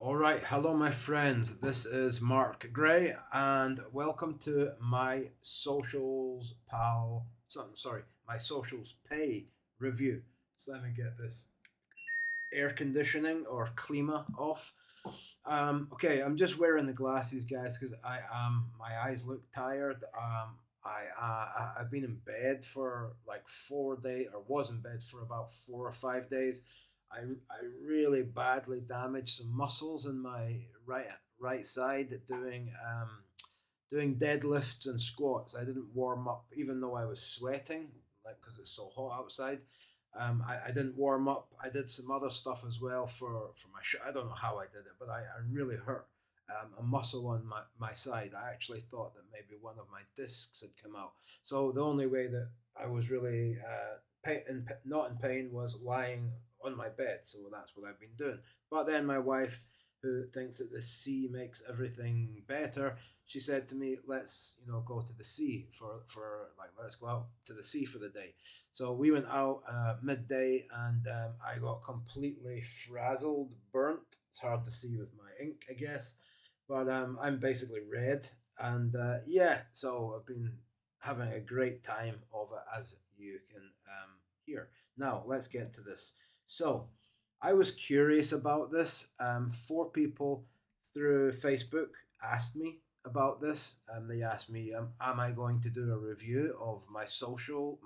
All right, hello, my friends. This is Mark Gray, and welcome to my socials pal. Sorry, my socials pay review. So let me get this air conditioning or klima off. Okay, I'm just wearing the glasses, guys, because my eyes look tired. I've been in bed for like 4 days, or was in bed for about 4 or 5 days. I really badly damaged some muscles in my right side doing deadlifts and squats. I didn't warm up, even though I was sweating, like because it's so hot outside. I didn't warm up. I did some other stuff as well for my I don't know how I did it, but I really hurt a muscle on my side. I actually thought that maybe one of my discs had come out. So the only way that I was really not in pain was lying on my bed. So that's what I've been doing. But then my wife, who thinks that the sea makes everything better, she said to me, "Let's go to the sea for like let's go out to the sea for the day." So we went out midday, and I got completely frazzled, burnt. It's hard to see with my ink, I guess, but I'm basically red, and yeah. So I've been having a great time of it, as you can hear. Now let's get to this. So I was curious about this. Four people through Facebook asked me about this. They asked me, "Am I going to do a review of my socials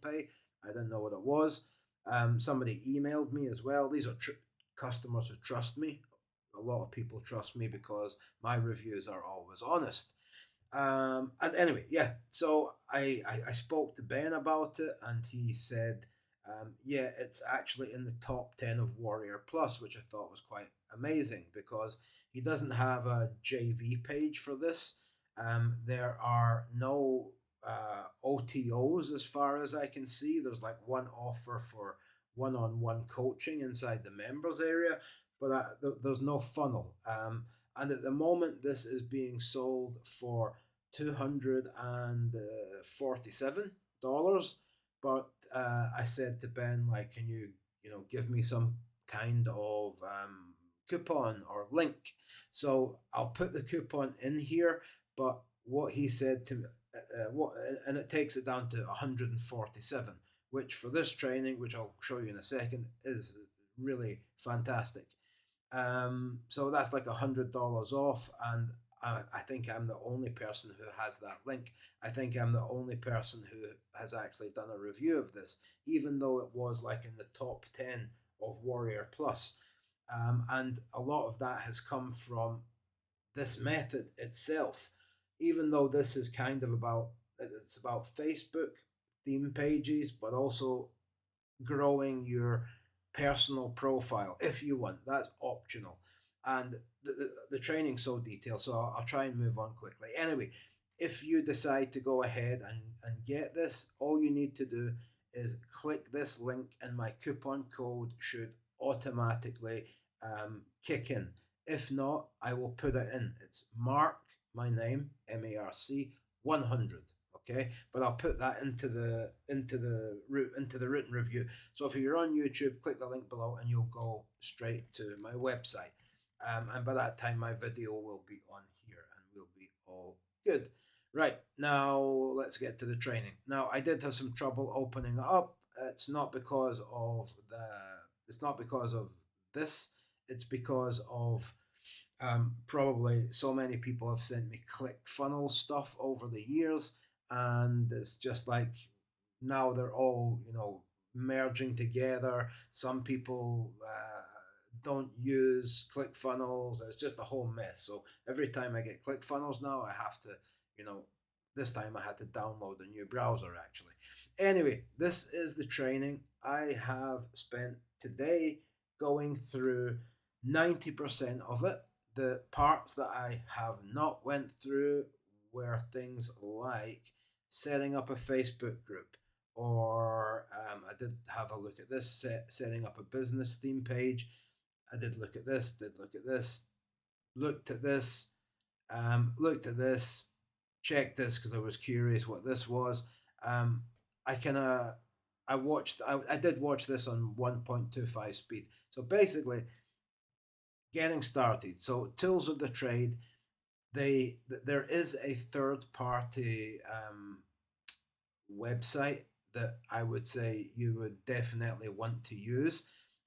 pay?" I didn't know what it was. Somebody emailed me as well. These are customers who trust me. A lot of people trust me because my reviews are always honest. And anyway, yeah. So I spoke to Ben about it, and he said, yeah, it's actually in the top 10 of Warrior Plus, which I thought was quite amazing because he doesn't have a JV page for this. There are no OTOs as far as I can see. There's like one offer for one-on-one coaching inside the members area, but there's no funnel. And at the moment, this is being sold for $247. But I said to Ben, like, can you give me some kind of coupon or link? So I'll put the coupon in here. But what he said to me, what and it takes it down to 147, which for this training, which I'll show you in a second, is really fantastic. So that's like $100 off, and I think I'm the only person who has that link. I think I'm the only person who has actually done a review of this, even though it was like in the top 10 of Warrior Plus. And a lot of that has come from this method itself, even though this is kind of it's about Facebook theme pages, but also growing your personal profile if you want. That's optional. And the training's so detailed, so I'll try and move on quickly. Anyway, if you decide to go ahead and get this, all you need to do is click this link, and my coupon code should automatically kick in. If not, I will put it in. It's Mark, my name, MARC 100. Okay, but I'll put that into the written review. So if you're on YouTube, click the link below, and you'll go straight to my website. And by that time, my video will be on here, and we'll be all good. Right, now let's get to the training. Now I did have some trouble opening it up. It's not because of the. It's not because of this. It's because of probably so many people have sent me ClickFunnels stuff over the years, and it's just like now they're all merging together. Some people don't use ClickFunnels. It's just a whole mess. So every time I get ClickFunnels now, I have to, you know, this time I had to download a new browser actually. Anyway, this is the training. I have spent today going through 90% of it. The parts that I have not went through were things like setting up a Facebook group, or I did have a look at this, setting up a business theme page. I did look at this, did look at this, looked at this, looked at this, checked this because I was curious what this was. Um, I kind of I did watch this on 1.25 speed. So basically, getting started. So tools of the trade, there is a third party website that I would say you would definitely want to use.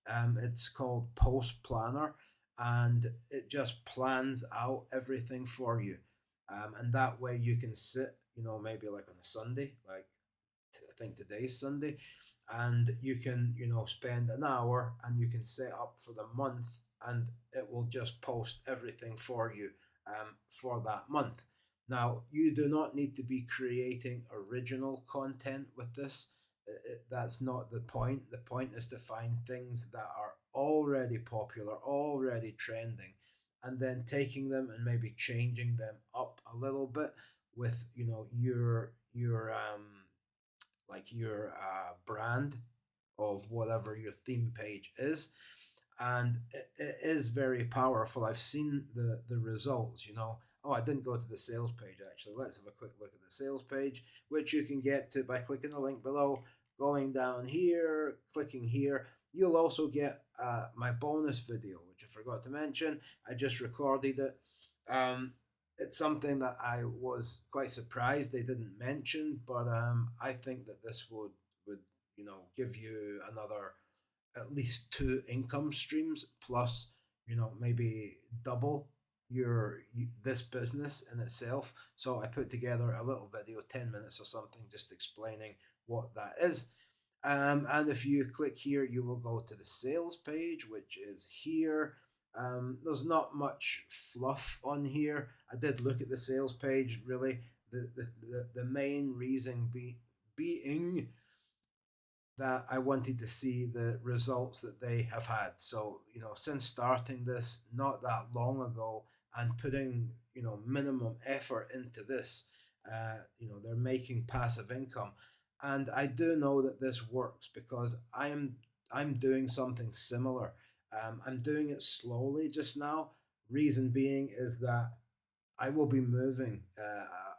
It's called Post Planner, and it just plans out everything for you. And that way you can sit, maybe like on a Sunday, like I think today's Sunday, and you can, spend an hour and you can set up for the month, and it will just post everything for you for that month. Now, you do not need to be creating original content with this. That's not the point. The point is to find things that are already popular, already trending, and then taking them and maybe changing them up a little bit with your brand of whatever your theme page is, and it is very powerful. I've seen the results. Oh, I didn't go to the sales page actually. Let's have a quick look at the sales page, which you can get to by clicking the link below, going down here, clicking here. You'll also get my bonus video, which I forgot to mention. I just recorded it. um, it's something that I was quite surprised they didn't mention, but I think that this would give you another at least two income streams, plus maybe double this business in itself. So I put together a little video, 10 minutes or something, just explaining what that is. And if you click here, you will go to the sales page, which is here. There's not much fluff on here. I did look at the sales page. Really, the main reason being that I wanted to see the results that they have had. So, since starting this not that long ago and putting, minimum effort into this, they're making passive income. And I do know that this works because I'm doing something similar. I'm doing it slowly just now. Reason being is that I will be moving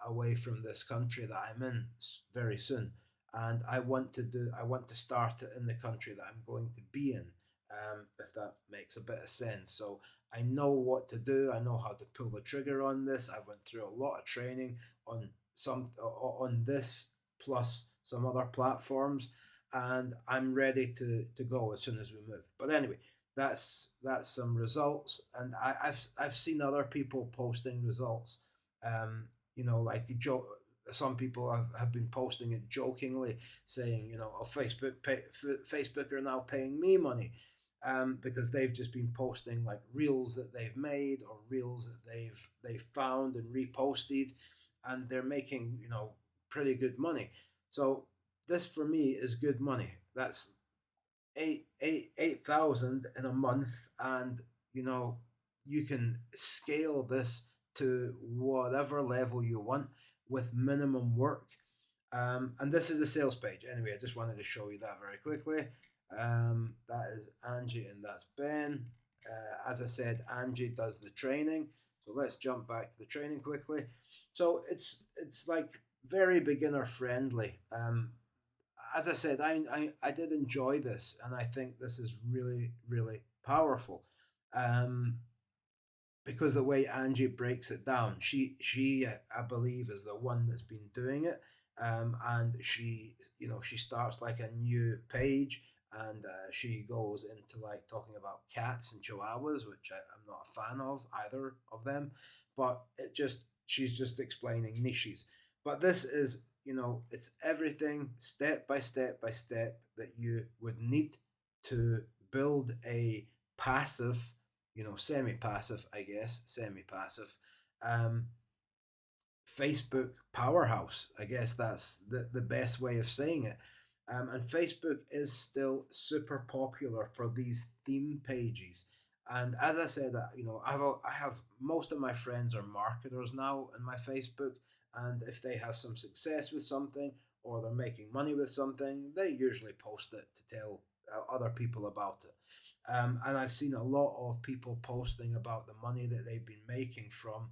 away from this country that I'm in very soon, and I want to start it in the country that I'm going to be in, if that makes a bit of sense. So I know what to do. I know how to pull the trigger on this. I've went through a lot of training on on this plus some other platforms, and I'm ready to go as soon as we move. But anyway, that's some results, and I've seen other people posting results. Like some people have been posting it jokingly, saying, oh, Facebook are now paying me money, because they've just been posting like reels that they've made or reels that they've found and reposted, and they're making pretty good money. So this for me is good money. That's 8,000 in a month, and you know you can scale this to whatever level you want with minimum work. And this is the sales page. Anyway, I just wanted to show you that very quickly. That is Angie and that's Ben. As I said, Angie does the training. So let's jump back to the training quickly. So it's like very beginner friendly. As I said, I did enjoy this, and I think this is really, really powerful. Um, because the way Angie breaks it down, she I believe is the one that's been doing it, and she starts like a new page, and she goes into like talking about cats and chihuahuas, which I'm not a fan of either of them, but she's just explaining niches. But this is it's everything step by step by step that you would need to build a passive, semi-passive, I guess, semi-passive, um, Facebook powerhouse. I guess that's the best way of saying it. And Facebook is still super popular for these theme pages. And as I said, I have most of my friends are marketers now in my Facebook, and if they have some success with something or they're making money with something, they usually post it to tell other people about it. And I've seen a lot of people posting about the money that they've been making from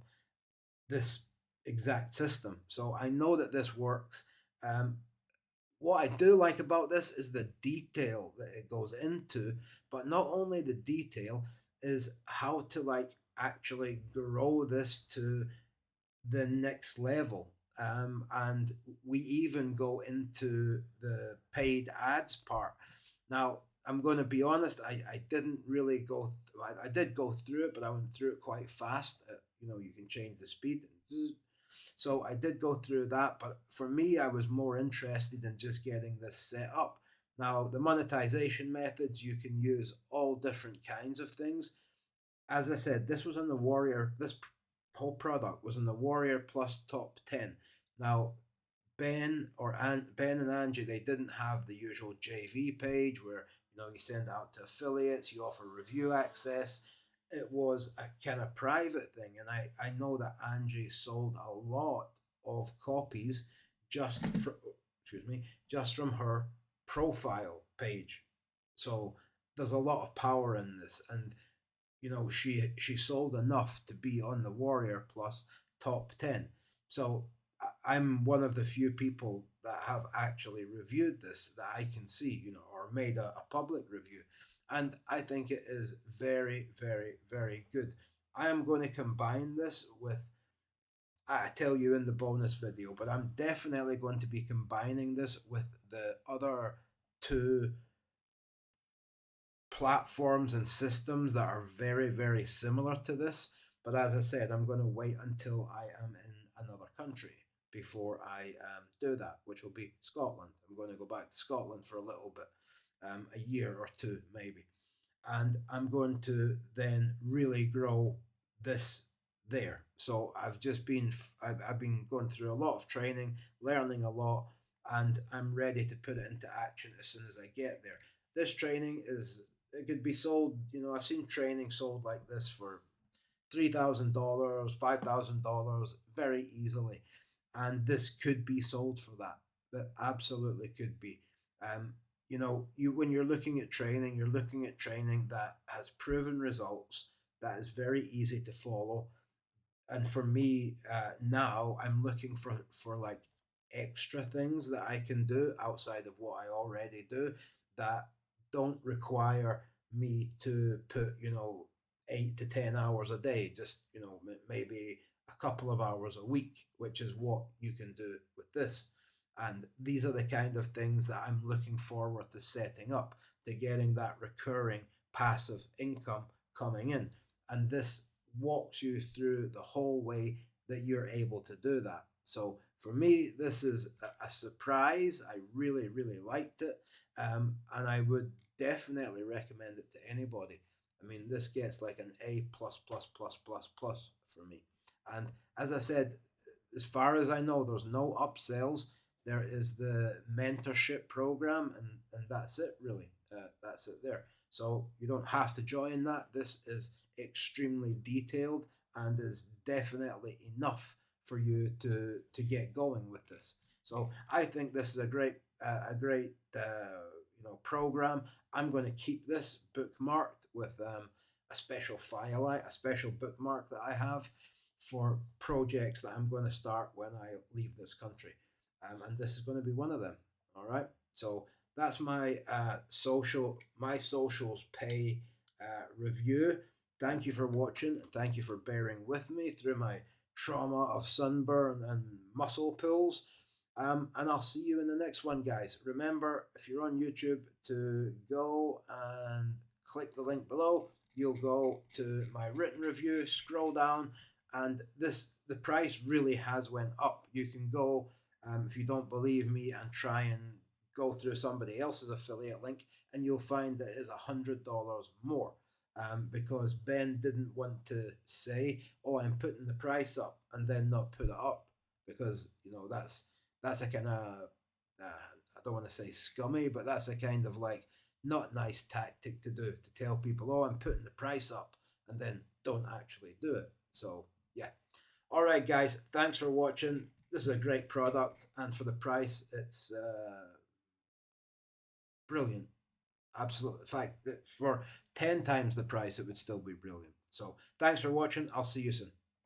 this exact system. So I know that this works. Um, what I do like about this is the detail that it goes into, but not only the detail, is how to like actually grow this to the next level. And we even go into the paid ads part. Now, I'm going to be honest, I didn't really I did go through it, but I went through it quite fast. You can change the speed. So I did go through that, but for me, I was more interested in just getting this set up. Now, the monetization methods, you can use all different kinds of things. As I said, this was on the Warrior. This whole product was on the Warrior Plus top 10. Now, Ben and Angie, they didn't have the usual JV page where you send out to affiliates, you offer review access. It was a kind of private thing, and I know that Angie sold a lot of copies just for, excuse me, just from her profile page. So there's a lot of power in this, and she sold enough to be on the Warrior Plus top 10. So I'm one of the few people that have actually reviewed this that I can see, or made a public review. And I think it is very, very, very good. I am going to combine this with, I tell you in the bonus video, but I'm definitely going to be combining this with the other two platforms and systems that are very, very similar to this. But as I said, I'm going to wait until I am in another country before I do that, which will be Scotland. I'm going to go back to Scotland for a little bit, a year or two maybe. And I'm going to then really grow this there. So I've been going through a lot of training, learning a lot, and I'm ready to put it into action as soon as I get there. This training is it could be sold. I've seen training sold like this for $3,000, $5,000 very easily, and this could be sold for that. That absolutely could be. You when you're looking at training, you're looking at training that has proven results, that is very easy to follow, and for me now I'm looking for like extra things that I can do outside of what I already do that don't require me to put 8 to 10 hours a day, just maybe a couple of hours a week, which is what you can do with this. And these are the kind of things that I'm looking forward to setting up, to getting that recurring passive income coming in. And this walks you through the whole way that you're able to do that. So for me, this is a surprise. I really, really liked it, and I would definitely recommend it to anybody. I mean, this gets like an A plus plus plus plus plus for me. And as I said, as far as I know, there's no upsells. There is the mentorship program, and that's it really. That's it there. So you don't have to join that. This is extremely detailed and is definitely enough for you to get going with this. So I think this is a great program. I'm going to keep this bookmarked with a special file, a special bookmark that I have for projects that I'm going to start when I leave this country, and this is going to be one of them. All right, so that's my socials pay review. Thank you for watching, and thank you for bearing with me through my trauma of sunburn and muscle pulls. And I'll see you in the next one, guys. Remember, if you're on YouTube, to go and click the link below. You'll go to my written review, scroll down, and the price really has went up. You can go, if you don't believe me, and try and go through somebody else's affiliate link, and you'll find that it is $100 more. Because Ben didn't want to say, "Oh, I'm putting the price up," and then not put it up, because that's a kind of I don't want to say scummy, but that's a kind of like not nice tactic to do, to tell people, "Oh, I'm putting the price up," and then don't actually do it. So yeah. All right, guys. Thanks for watching. This is a great product, and for the price, it's brilliant. Absolutely. In fact, for 10 times the price, it would still be brilliant. So thanks for watching. I'll see you soon.